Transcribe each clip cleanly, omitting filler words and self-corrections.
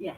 Yeah.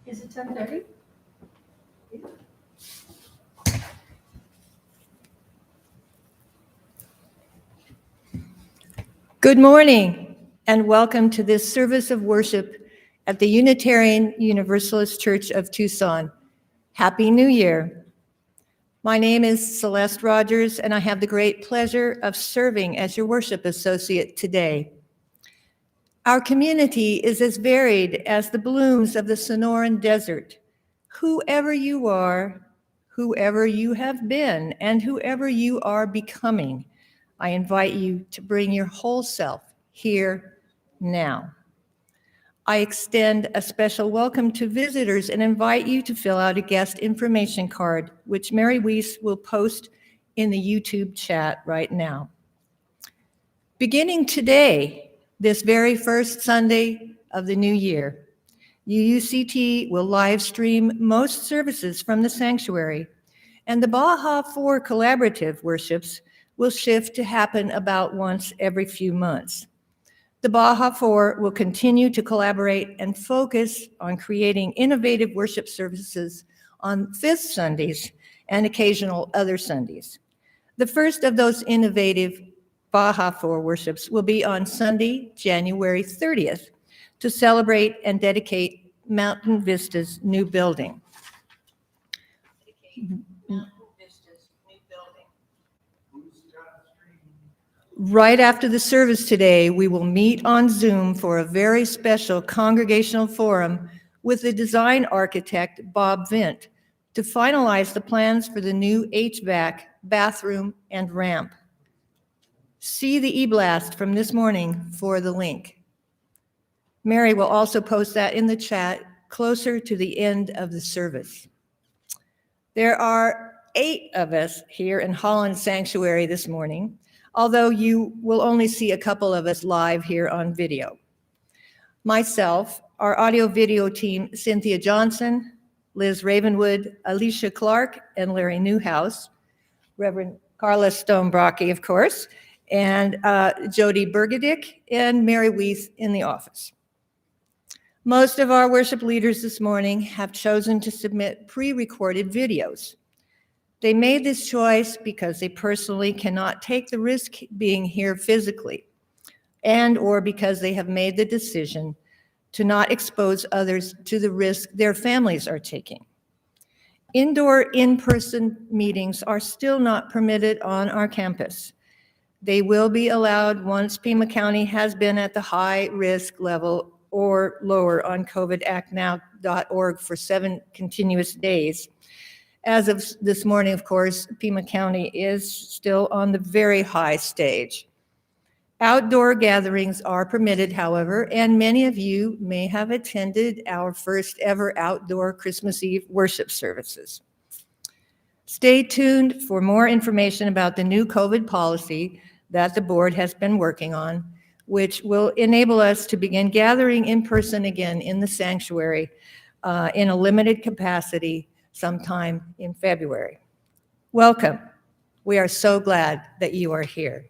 Is it 10:30? Good morning, and welcome to this service of worship at the Unitarian Universalist Church of Tucson. Happy New Year. My name is Celeste Rogers, and I have the great pleasure of serving as your worship associate today. Our community is as varied as the blooms of the Sonoran Desert. Whoever you are, whoever you have been, and whoever you are becoming, I invite you to bring your whole self here now. I extend a special welcome to visitors and invite you to fill out a guest information card, which Mary Weiss will post in the YouTube chat right now. Beginning today, this very first Sunday of the new year, UUCT will live stream most services from the sanctuary, and the Baja 4 collaborative worships will shift to happen about once every few months. The Baja 4 will continue to collaborate and focus on creating innovative worship services on fifth Sundays and occasional other Sundays. The first of those innovative Baja 4 worships will be on Sunday, January 30th, to celebrate and dedicate Mountain Vista's new building. Right after the service today, we will meet on Zoom for a very special congregational forum with the design architect, Bob Vint, to finalize the plans for the new HVAC, bathroom, and ramp. See the e-blast from this morning for the link. Mary will also post that in the chat closer to the end of the service. There are 8 of us here in Holland Sanctuary this morning, although you will only see a couple of us live here on video. Myself, our audio-video team, Cynthia Johnson, Liz Ravenwood, Alicia Clark, and Larry Newhouse, Reverend Carla Stone-Brocky, of course, and Jody Bergedick and Mary Weiss in the office. Most of our worship leaders this morning have chosen to submit pre-recorded videos. They made this choice because they personally cannot take the risk being here physically, and/or because they have made the decision to not expose others to the risk their families are taking. Indoor in-person meetings are still not permitted on our campus. They will be allowed once Pima County has been at the high risk level or lower on covidactnow.org for 7 continuous days. As of this morning, of course, Pima County is still on the very high stage. Outdoor gatherings are permitted, however, and many of you may have attended our first ever outdoor Christmas Eve worship services. Stay tuned for more information about the new COVID policy that the board has been working on, which will enable us to begin gathering in person again in the sanctuary in a limited capacity sometime in February. Welcome. We are so glad that you are here.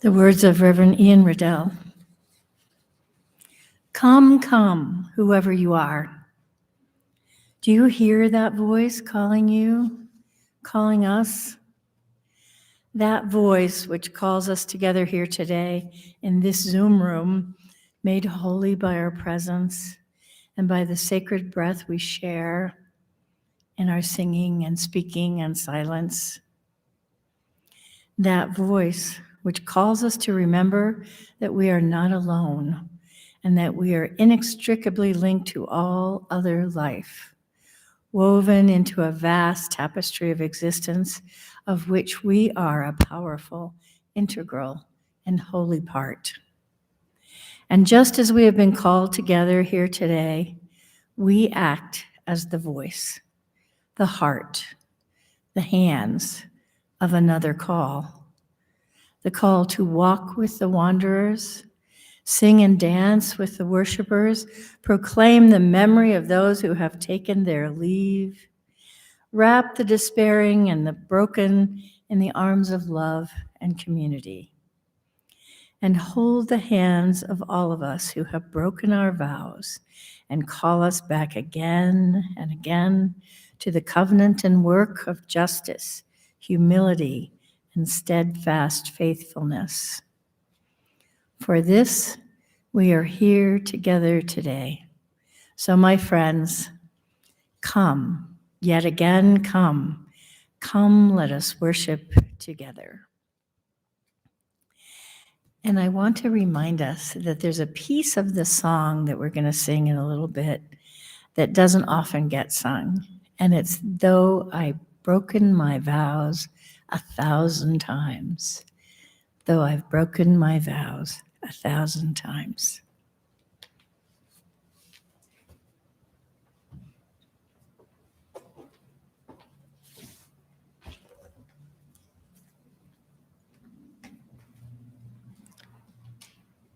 The words of Reverend Ian Riddell. Come, come, whoever you are. Do you hear that voice calling you, calling us? That voice which calls us together here today in this Zoom room, made holy by our presence and by the sacred breath we share in our singing and speaking and silence. That voice which calls us to remember that we are not alone and that we are inextricably linked to all other life, woven into a vast tapestry of existence of which we are a powerful, integral, and holy part. And just as we have been called together here today, we act as the voice, the heart, the hands of another call. The call to walk with the wanderers, sing and dance with the worshipers, proclaim the memory of those who have taken their leave, wrap the despairing and the broken in the arms of love and community. and hold the hands of all of us who have broken our vows and call us back again and again to the covenant and work of justice, humility, and steadfast faithfulness. For this, we are here together today. So, my friends, come, yet again come. Come, let us worship together. And I want to remind us that there's a piece of the song that we're going to sing in a little bit that doesn't often get sung. And it's, though I've broken my vows 1,000 times, though I've broken my vows 1,000 times.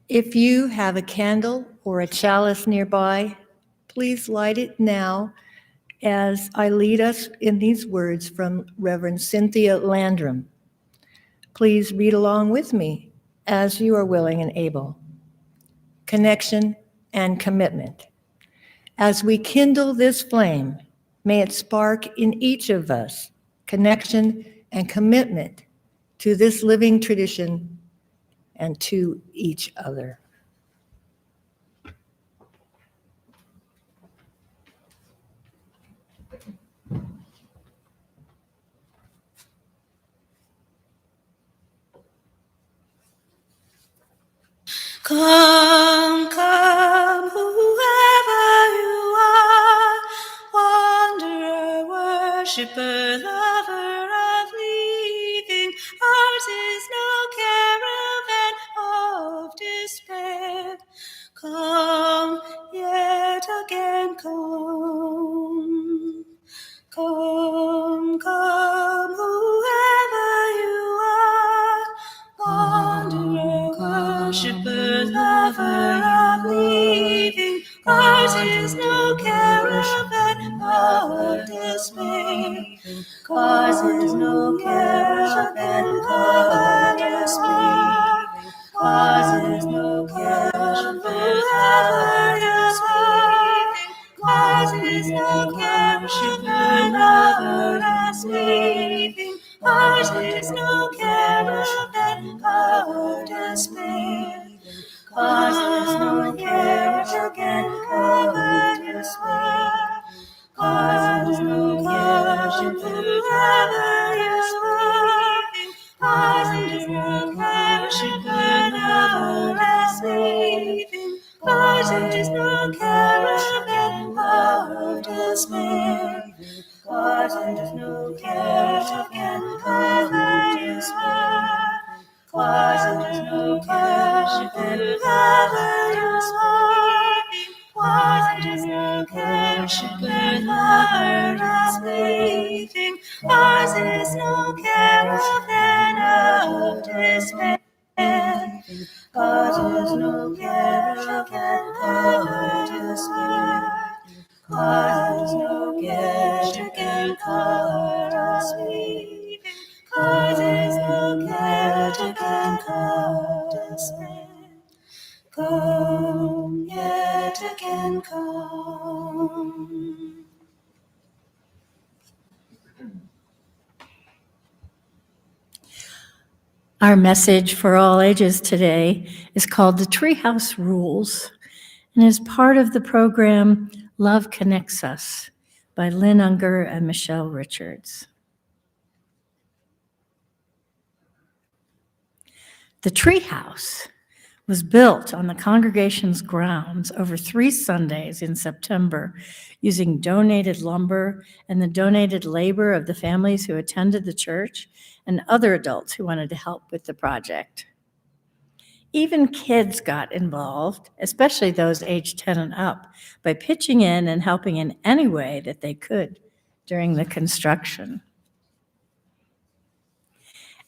If you have a candle or a chalice nearby, please light it now as I lead us in these words from Reverend Cynthia Landrum. Please read along with me as you are willing and able. Connection and commitment. As we kindle this flame, may it spark in each of us connection and commitment to this living tradition and to each other. Come, come, whoever you are, wanderer, worshiper, lover of leaving. Ours is no caravan of despair. Come, yet again come. Come, come, whoever you are, wanderer, worshiper, lover of leaving. Ours is no caravan of despair. Ours is no caravan of despair. Ours is no caravan of despair. Ours is no caravan of despair. Ours is no caravan of despair. Ours is no caravan of despair. Ours is no caravan of despair. Ours is no caravan of despair. Ours is no caravan of despair. Ours is no caravan of despair. Ours is no caravan of despair. Ours is no caravan of despair. Ours is no caravan of despair. Ours is no caravan of despair. Ours is no caravan of despair. Ours is no caravan of despair. Come, yet again come. Our message for all ages today is called the Treehouse Rules and is part of the program Love Connects Us by Lynn Unger and Michelle Richards. The Treehouse was built on the congregation's grounds over 3 Sundays in September using donated lumber and the donated labor of the families who attended the church and other adults who wanted to help with the project. Even kids got involved, especially those aged 10 and up, by pitching in and helping in any way that they could during the construction.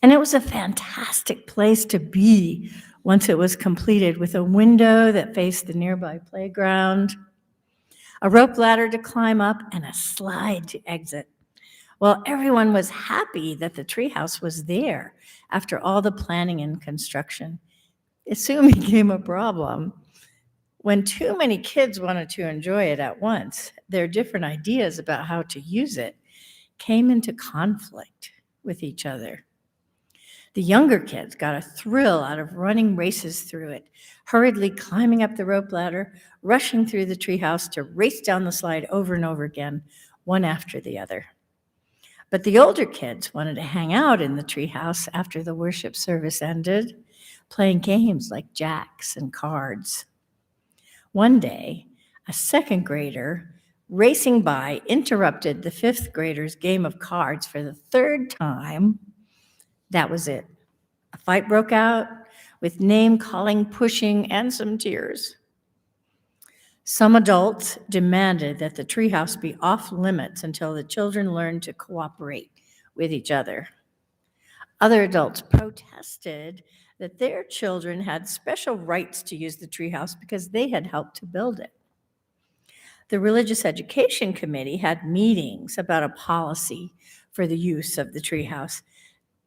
And it was a fantastic place to be once it was completed, with a window that faced the nearby playground, a rope ladder to climb up, and a slide to exit. Well, everyone was happy that the treehouse was there after all the planning and construction. It soon became a problem. When too many kids wanted to enjoy it at once, their different ideas about how to use it came into conflict with each other. The younger kids got a thrill out of running races through it, hurriedly climbing up the rope ladder, rushing through the treehouse to race down the slide over and over again, one after the other. But the older kids wanted to hang out in the treehouse after the worship service ended, playing games like jacks and cards. One day, a second grader racing by interrupted the fifth grader's game of cards for the third time. That was it. A fight broke out with name-calling, pushing, and some tears. Some adults demanded that the treehouse be off limits until the children learned to cooperate with each other. Other adults protested that their children had special rights to use the treehouse because they had helped to build it. The Religious Education Committee had meetings about a policy for the use of the treehouse.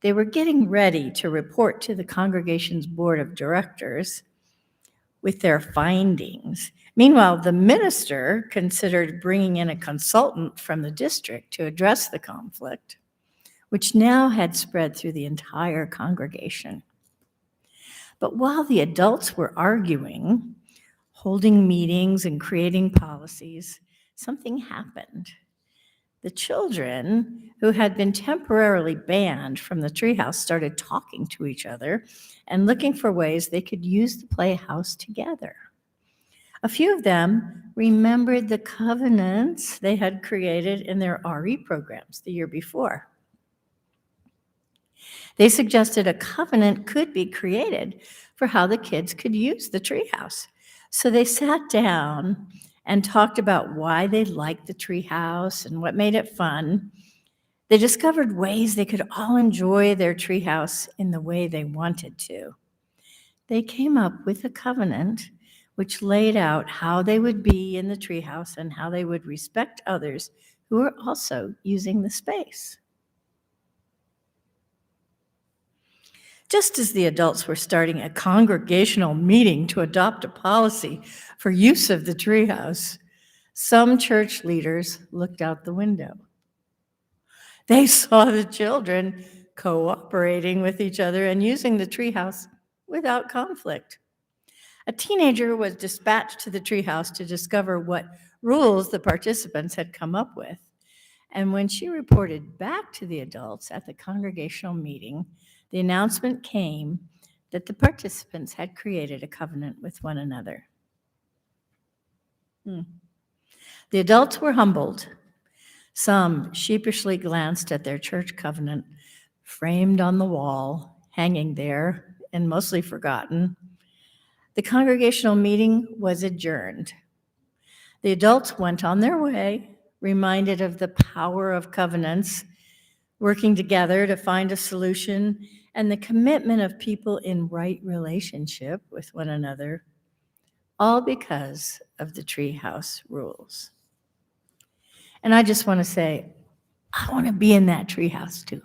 They were getting ready to report to the congregation's board of directors with their findings. Meanwhile, the minister considered bringing in a consultant from the district to address the conflict, which now had spread through the entire congregation. But while the adults were arguing, holding meetings and creating policies, something happened. The children who had been temporarily banned from the treehouse started talking to each other and looking for ways they could use the playhouse together. A few of them remembered the covenants they had created in their RE programs the year before. They suggested a covenant could be created for how the kids could use the treehouse. So they sat down and talked about why they liked the treehouse and what made it fun. They discovered ways they could all enjoy their treehouse in the way they wanted to. They came up with a covenant which laid out how they would be in the treehouse and how they would respect others who were also using the space. Just as the adults were starting a congregational meeting to adopt a policy for use of the treehouse, some church leaders looked out the window. They saw the children cooperating with each other and using the treehouse without conflict. A teenager was dispatched to the treehouse to discover what rules the participants had come up with. And when she reported back to the adults at the congregational meeting, the announcement came that the participants had created a covenant with one another. The adults were humbled. Some sheepishly glanced at their church covenant, framed on the wall, hanging there, and mostly forgotten. The congregational meeting was adjourned. The adults went on their way, reminded of the power of covenants, working together to find a solution, and the commitment of people in right relationship with one another, all because of the Treehouse Rules. And I just want to say, I want to be in that treehouse too.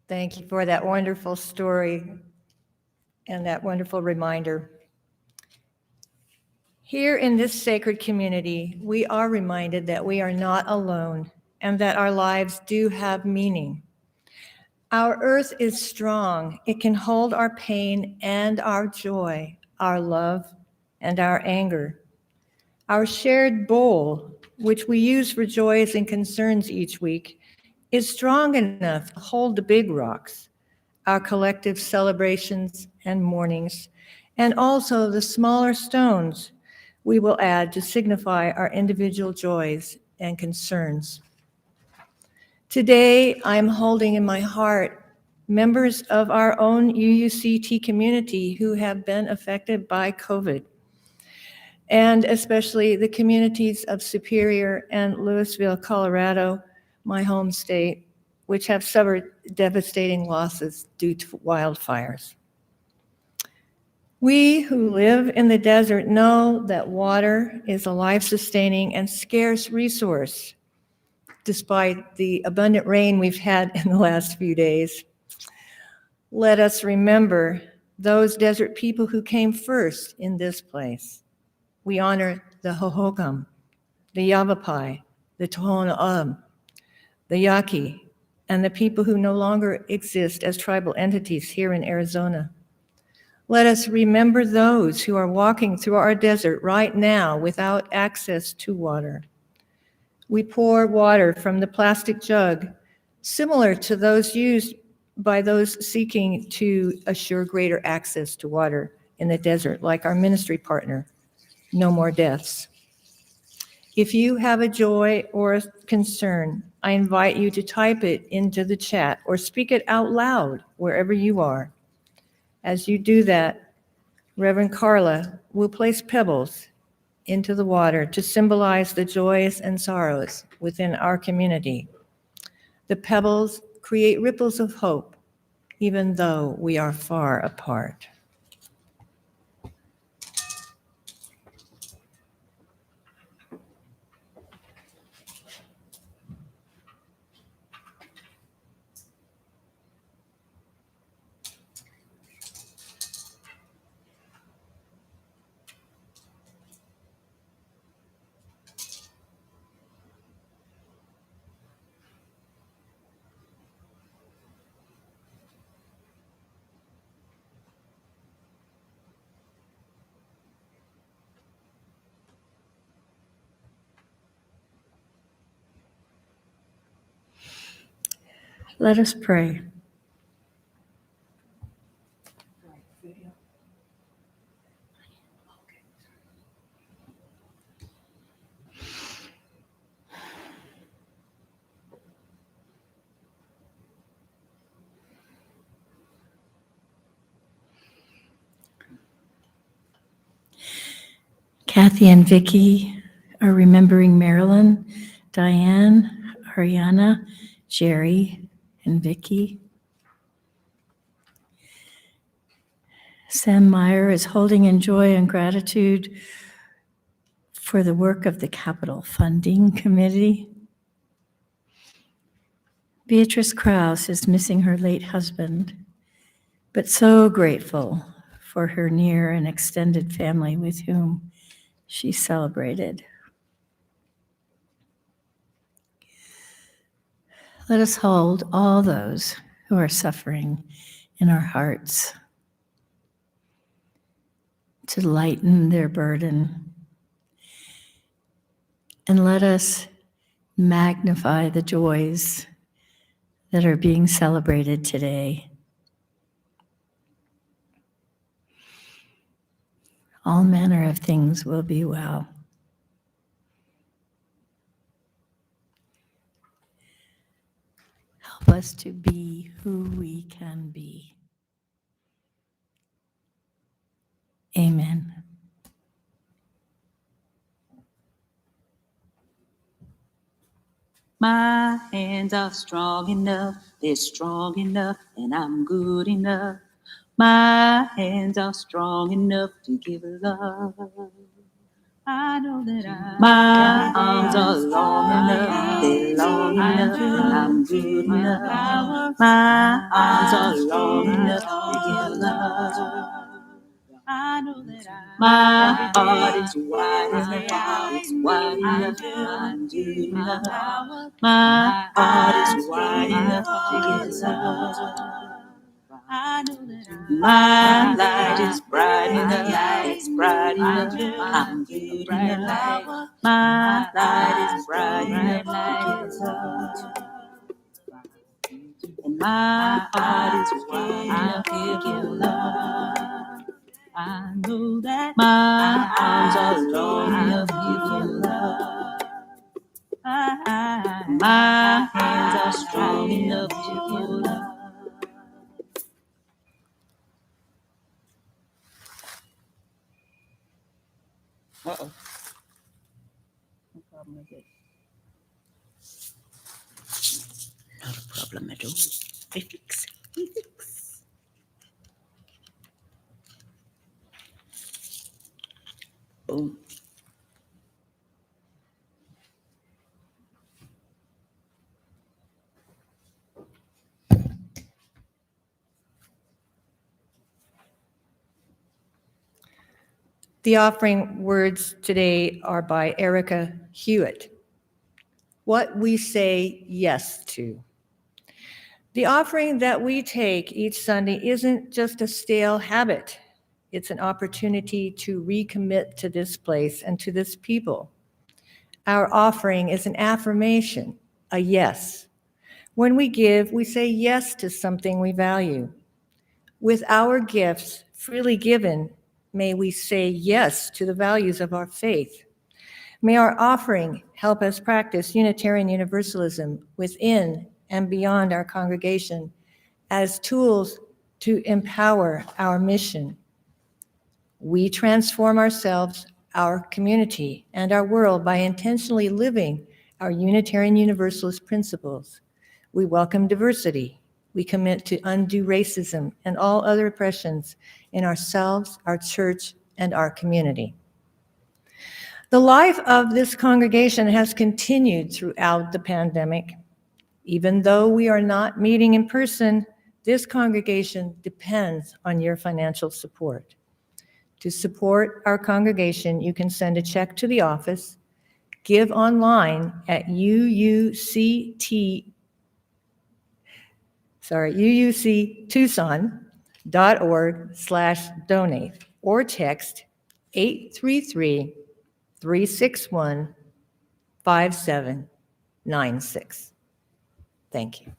Thank you for that wonderful story and that wonderful reminder. Here in this sacred community, we are reminded that we are not alone and that our lives do have meaning. Our earth is strong. It can hold our pain and our joy, our love and our anger. Our shared bowl, which we use for joys and concerns each week, is strong enough to hold the big rocks, our collective celebrations and mournings, and also the smaller stones we will add to signify our individual joys and concerns. Today, I'm holding in my heart members of our own UUCT community who have been affected by COVID, and especially the communities of Superior and Louisville, Colorado, my home state, which have suffered devastating losses due to wildfires. We who live in the desert know that water is a life-sustaining and scarce resource, despite the abundant rain we've had in the last few days. Let us remember those desert people who came first in this place. We honor the Hohokam, the Yavapai, the Tohono O'odham, the Yaqui, and the people who no longer exist as tribal entities here in Arizona. Let us remember those who are walking through our desert right now without access to water. We pour water from the plastic jug, similar to those used by those seeking to assure greater access to water in the desert, like our ministry partner, No More Deaths. If you have a joy or a concern, I invite you to type it into the chat or speak it out loud wherever you are. As you do that, Reverend Carla will place pebbles into the water to symbolize the joys and sorrows within our community. The pebbles create ripples of hope, even though we are far apart. Let us pray. Kathy and Vicki are remembering Marilyn, Diane, Ariana, Jerry, and Vicki. Sam Meyer is holding in joy and gratitude for the work of the Capital Funding Committee. Beatrice Krause is missing her late husband, but so grateful for her near and extended family with whom she celebrated. Let us hold all those who are suffering in our hearts to lighten their burden. And let us magnify the joys that are being celebrated today. All manner of things will be well. Help us to be who we can be. Amen. My hands are strong enough, they're strong enough, and I'm good enough. My hands are strong enough to give love. I know that my arms are long enough, they're long enough, and I'm good enough. My arms are long enough to give love. I know that my heart is wide enough, it's wide enough, I'm good enough. My heart is wide enough to give love. I know that my light is bright enough, it's bright enough, I'm good enough. My light is bright enough to give love. And my heart is wide enough to give love. I know that my arms are long enough to give love. My hands are strong enough to give love. Uh-oh. No problem with it. Not a problem at all. I fix. The offering words today are by Erica Hewitt. What we say yes to. The offering that we take each Sunday isn't just a stale habit. It's an opportunity to recommit to this place and to this people. Our offering is an affirmation, a yes. When we give, we say yes to something we value. With our gifts freely given, may we say yes to the values of our faith. May our offering help us practice Unitarian Universalism within and beyond our congregation as tools to empower our mission. We transform ourselves, our community, and our world by intentionally living our Unitarian Universalist principles. We welcome diversity. We commit to undo racism and all other oppressions in ourselves, our church, and our community. The life of this congregation has continued throughout the pandemic. Even though we are not meeting in person, this congregation depends on your financial support. To support our congregation, you can send a check to the office, give online at UUCTucson.org/donate, or text 833-361-5796. Thank you.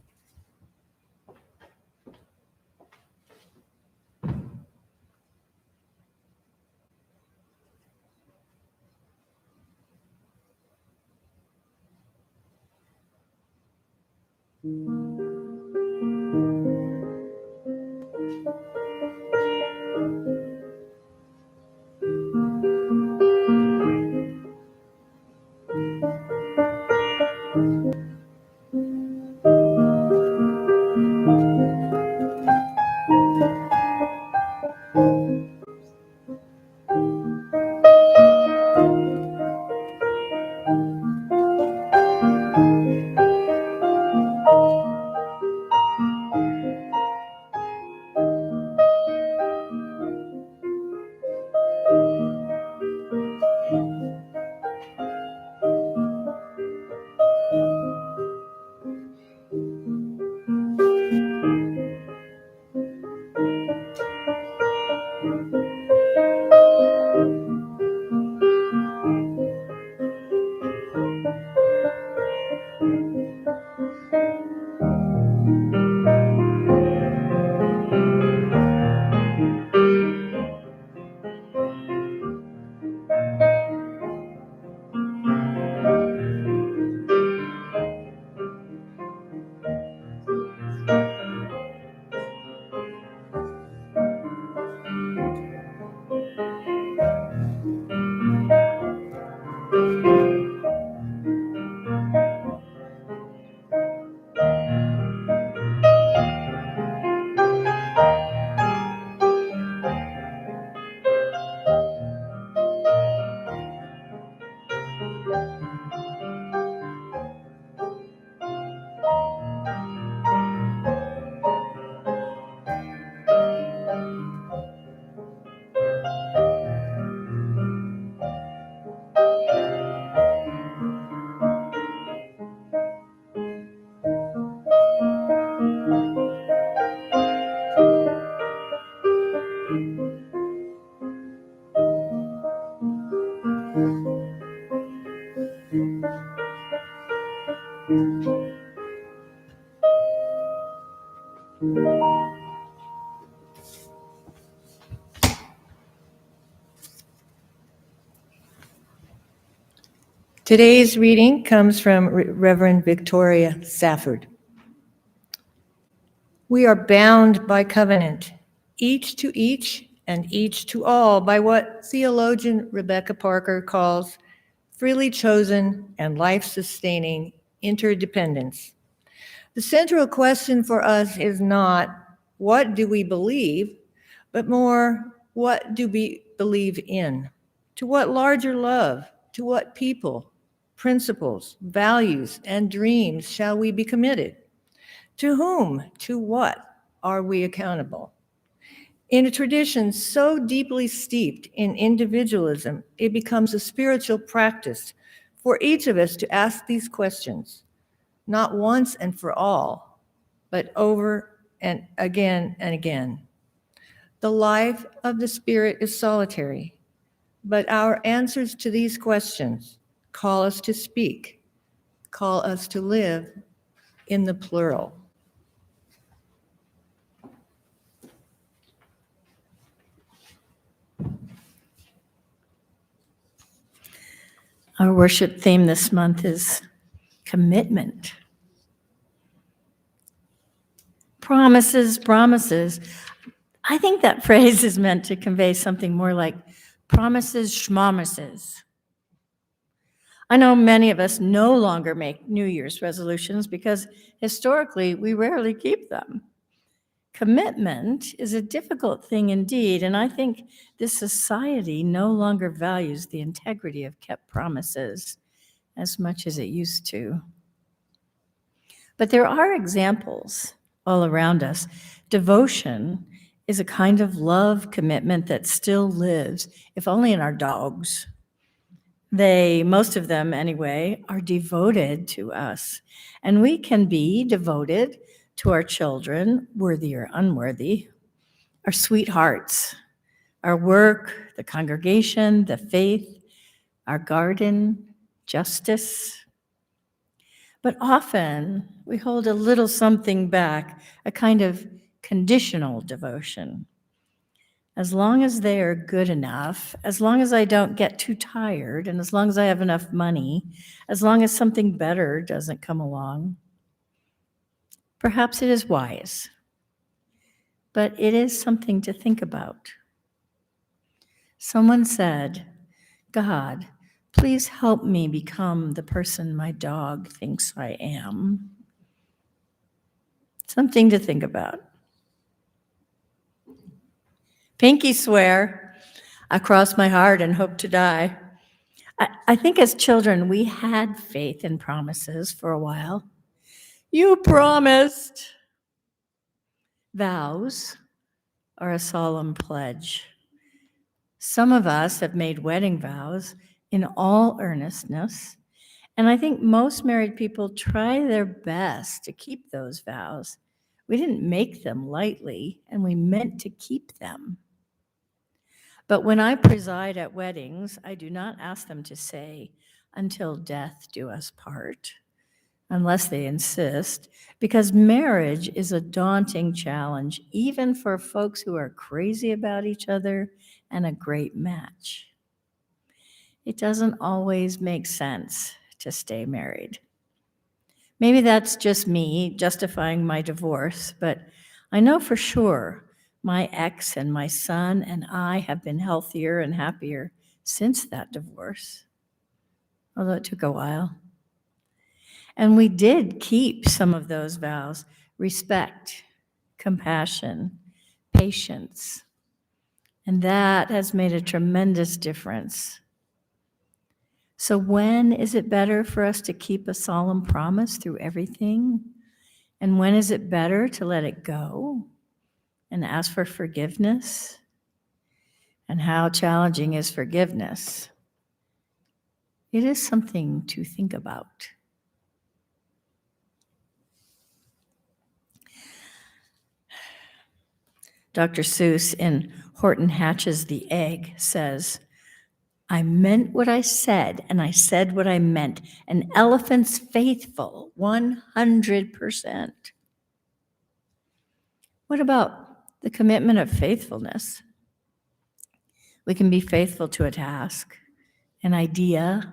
Today's reading comes from Reverend Victoria Safford. We are bound by covenant, each to each and each to all, by what theologian Rebecca Parker calls freely chosen and life-sustaining interdependence. The central question for us is not, what do we believe, but more, what do we believe in? To what larger love, to what people, principles, values, and dreams shall we be committed? To whom, to what are we accountable? In a tradition so deeply steeped in individualism, it becomes a spiritual practice for each of us to ask these questions, not once and for all, but over and again and again. The life of the Spirit is solitary, but our answers to these questions call us to speak, call us to live in the plural. Our worship theme this month is commitment. Promises, promises. I think that phrase is meant to convey something more like promises, schmomises. I know many of us no longer make New Year's resolutions because historically we rarely keep them. Commitment is a difficult thing indeed, and I think this society no longer values the integrity of kept promises as much as it used to. But there are examples all around us. Devotion is a kind of love commitment that still lives, if only in our dogs. They, most of them anyway, are devoted to us. And we can be devoted to our children, worthy or unworthy, our sweethearts, our work, the congregation, the faith, our garden, justice. But often we hold a little something back, a kind of conditional devotion. As long as they are good enough, as long as I don't get too tired, and as long as I have enough money, as long as something better doesn't come along, perhaps it is wise, but it is something to think about. Someone said, God, please help me become the person my dog thinks I am. Something to think about. Pinky swear, I cross my heart and hope to die. I think as children, we had faith in promises for a while. You promised. Vows are a solemn pledge. Some of us have made wedding vows in all earnestness, and I think most married people try their best to keep those vows. We didn't make them lightly, and we meant to keep them. But when I preside at weddings, I do not ask them to say, until death do us part, unless they insist, because marriage is a daunting challenge, even for folks who are crazy about each other and a great match. It doesn't always make sense to stay married. Maybe that's just me justifying my divorce, but I know for sure my ex and my son and I have been healthier and happier since that divorce, although it took a while. And we did keep some of those vows: respect, compassion, patience. And that has made a tremendous difference. So when is it better for us to keep a solemn promise through everything? And when is it better to let it go and ask for forgiveness? And how challenging is forgiveness? It is something to think about. Dr. Seuss in Horton Hatches the Egg says, I meant what I said, and I said what I meant. An elephant's faithful, 100%. What about the commitment of faithfulness? We can be faithful to a task, an idea,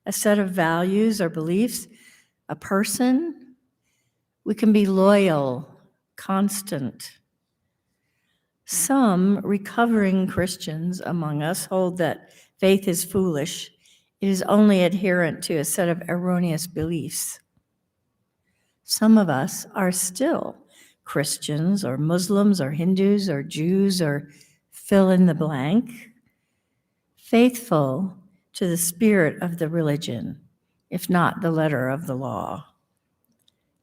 a set of values or beliefs, a person. We can be loyal, constant. Some recovering Christians among us hold that faith is foolish. It is only adherent to a set of erroneous beliefs. Some of us are still Christians or Muslims or Hindus or Jews or fill in the blank, faithful to the spirit of the religion, if not the letter of the law,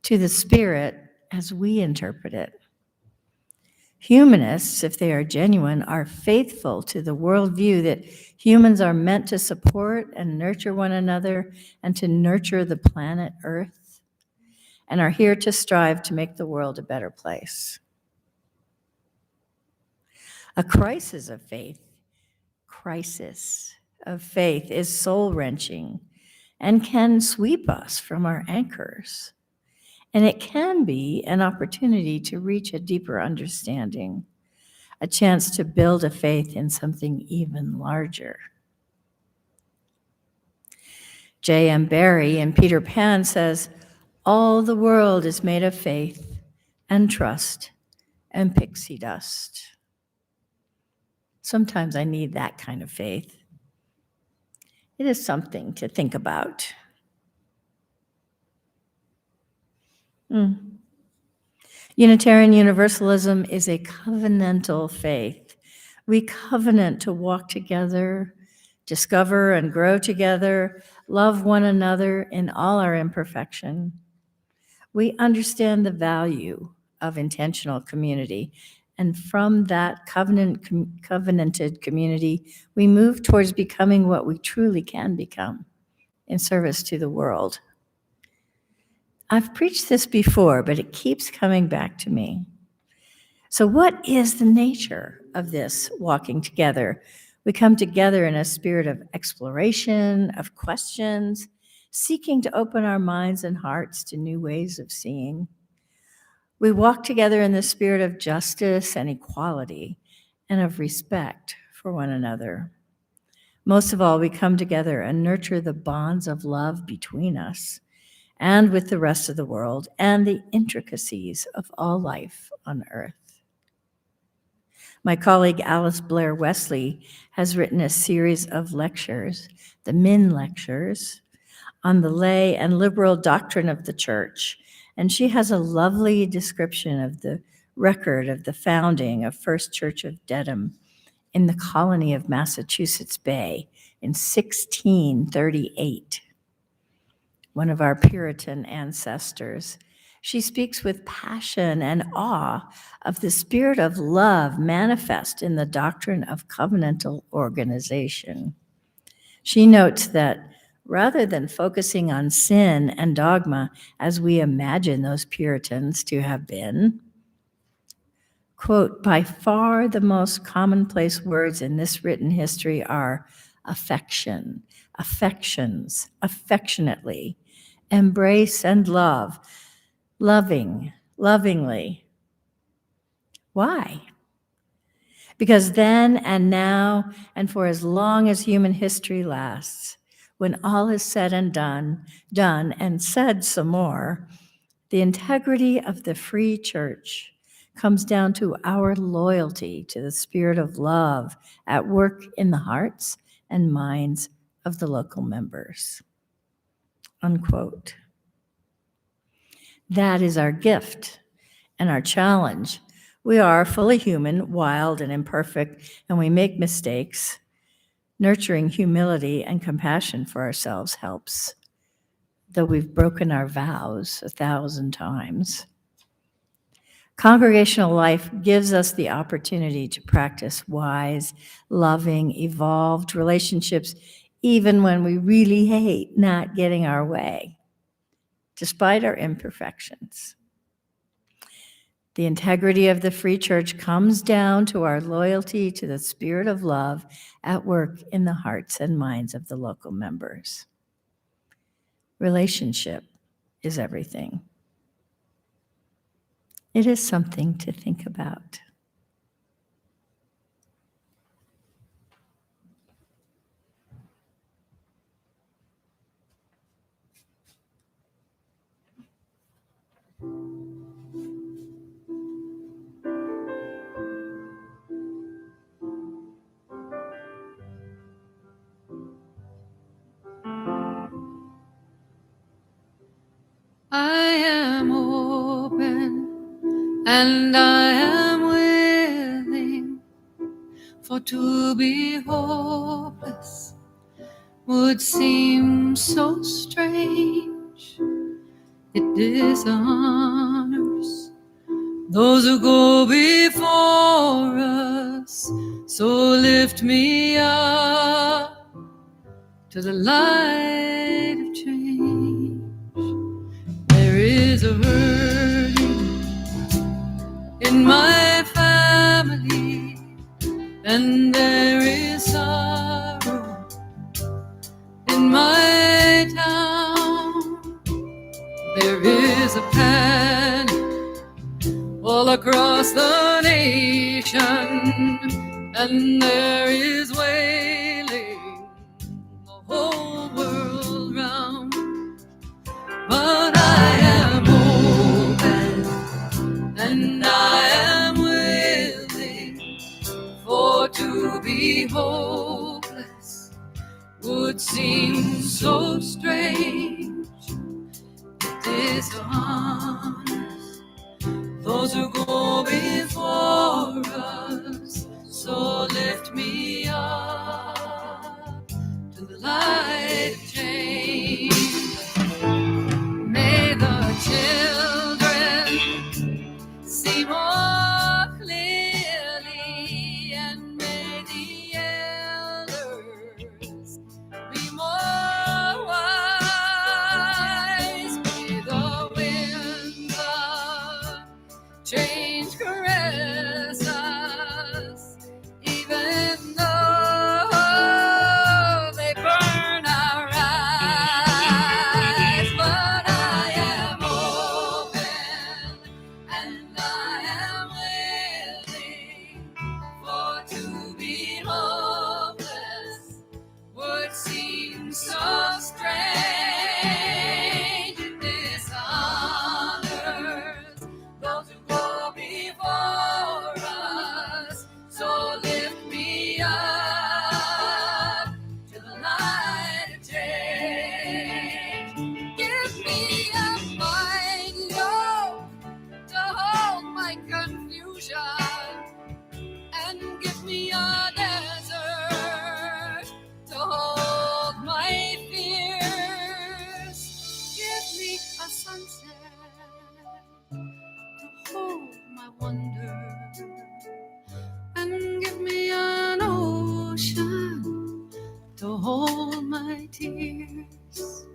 to the spirit as we interpret it. Humanists, if they are genuine, are faithful to the worldview that humans are meant to support and nurture one another and to nurture the planet Earth, and are here to strive to make the world a better place. A crisis of faith is soul-wrenching and can sweep us from our anchors. And it can be an opportunity to reach a deeper understanding, a chance to build a faith in something even larger. J.M. Barrie in Peter Pan says, "All the world is made of faith and trust and pixie dust." Sometimes I need that kind of faith. It is something to think about. Unitarian Universalism is a covenantal faith. We covenant to walk together, discover and grow together, love one another in all our imperfection. We understand the value of intentional community, and from that covenanted community, we move towards becoming what we truly can become in service to the world. I've preached this before, but it keeps coming back to me. So what is the nature of this walking together? We come together in a spirit of exploration, of questions, seeking to open our minds and hearts to new ways of seeing. We walk together in the spirit of justice and equality and of respect for one another. Most of all, we come together and nurture the bonds of love between us and with the rest of the world and the intricacies of all life on earth. My colleague Alice Blair Wesley has written a series of lectures, the Min Lectures, on the lay and liberal doctrine of the church, and she has a lovely description of the record of the founding of First Church of Dedham in the colony of Massachusetts Bay in 1638. One of our Puritan ancestors. She speaks with passion and awe of the spirit of love manifest in the doctrine of covenantal organization. She notes that rather than focusing on sin and dogma as we imagine those Puritans to have been, quote, "By far the most commonplace words in this written history are affection, affections, affectionately, embrace and love, loving, lovingly." Why? Because then and now and for as long as human history lasts, when all is said and done and said some more, the integrity of the free church comes down to our loyalty to the spirit of love at work in the hearts and minds of the local members. Unquote. That is our gift and our challenge. We are fully human, wild and imperfect, and we make mistakes. Nurturing humility and compassion for ourselves helps, though we've broken our vows 1,000 times. Congregational life gives us the opportunity to practice wise, loving, evolved relationships, even when we really hate not getting our way, despite our imperfections. The integrity of the free church comes down to our loyalty to the spirit of love at work in the hearts and minds of the local members. Relationship is everything. It is something to think about. I am open and I am willing, for to be hopeless would seem so strange. It dishonors those who go before us. So lift me up to the light of change. There is a hurting in my family, and there is sorrow in my town. There is a panic all across the nation, and there is wailing the whole world round. But I am open and I am willing, for to be hopeless would seem so strange. Dishonest those who go before us, so lift me up to the light of change. May the children see more clearly, and may the elders be more wise. May the winds of change caress us, even though they burn our eyes. But I am open and I am willing, for to be hopeless would seem so strange. It dishonors those who go before us, so lift me up to the light of change. Give me a mighty yoke to hold my confusion, and give me a desert to hold my fears. Give me a sunset to hold my wonder, and give me an ocean to hold my tears.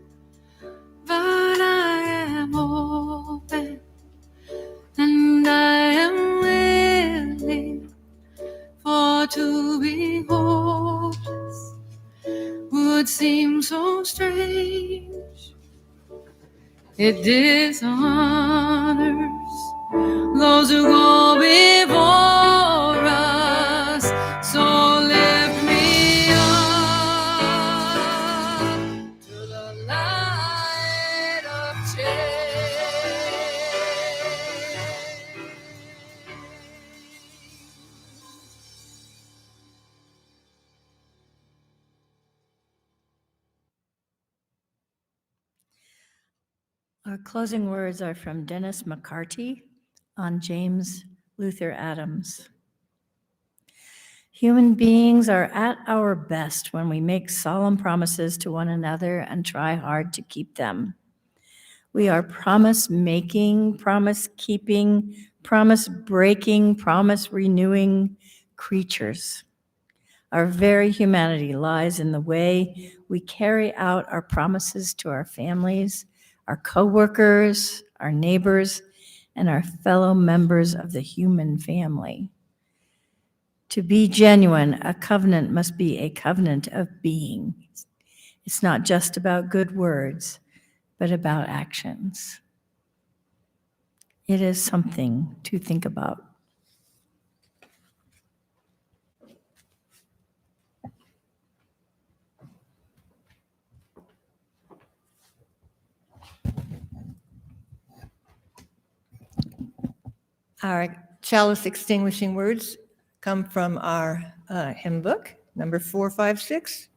But I am open and I am willing, for to be hopeless would seem so strange. It dishonors those who go before us, so lift me up to the light of change. Our closing words are from Dennis McCarty on James Luther Adams. Human beings are at our best when we make solemn promises to one another and try hard to keep them. We are promise-making, promise-keeping, promise-breaking, promise-renewing creatures. Our very humanity lies in the way we carry out our promises to our families, our coworkers, our neighbors, and our fellow members of the human family. To be genuine, a covenant must be a covenant of being. It's not just about good words, but about actions. It is something to think about. Our chalice extinguishing words come from our hymn book, number 456,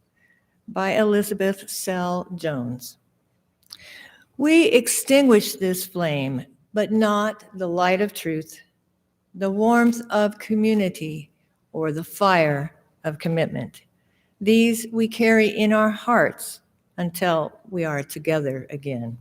by Elizabeth Sell Jones. We extinguish this flame, but not the light of truth, the warmth of community, or the fire of commitment. These we carry in our hearts until we are together again.